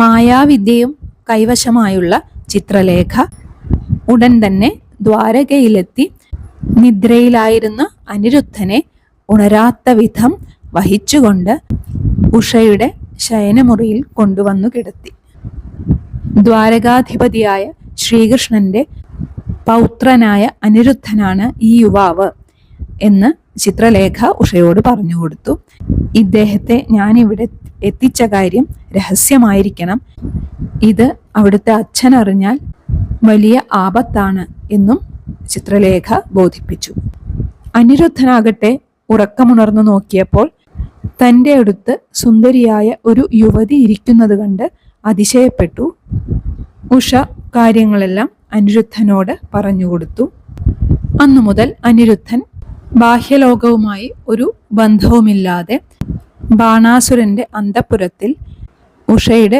മായാവിദ്യയും കൈവശമായുള്ള ചിത്രലേഖ ഉടൻ തന്നെ ദ്വാരകയിലെത്തി നിദ്രയിലായിരുന്ന അനിരുദ്ധനെ ഉണരാത്ത വിധം വഹിച്ചുകൊണ്ട് ഉഷയുടെ ശയനമുറിയിൽ കൊണ്ടുവന്നു കിടത്തി. ദ്വാരകാധിപതിയായ ശ്രീകൃഷ്ണന്റെ പൗത്രനായ അനിരുദ്ധനാണ് ഈ യുവാവ് എന്ന് ചിത്രലേഖ ഉഷയോട് പറഞ്ഞു കൊടുത്തു. ഇദ്ദേഹത്തെ ഞാനിവിടെ എത്തിച്ച കാര്യം രഹസ്യമായിരിക്കണം. ഇത് അവിടുത്തെ അച്ഛൻ അറിഞ്ഞാൽ വലിയ ആപത്താണ് എന്നും ചിത്രലേഖ ബോധിപ്പിച്ചു. അനിരുദ്ധനാകട്ടെ ഉറക്കമുണർന്നു നോക്കിയപ്പോൾ തൻ്റെ അടുത്ത് സുന്ദരിയായ ഒരു യുവതി ഇരിക്കുന്നത് കണ്ട് അതിശയപ്പെട്ടു. ഉഷ കാര്യങ്ങളെല്ലാം അനിരുദ്ധനോട് പറഞ്ഞുകൊടുത്തു. അന്നു മുതൽ അനിരുദ്ധൻ ബാഹ്യലോകവുമായി ഒരു ബന്ധവുമില്ലാതെ ബാണാസുരന്റെ അന്തഃപുരത്തിൽ ഉഷയുടെ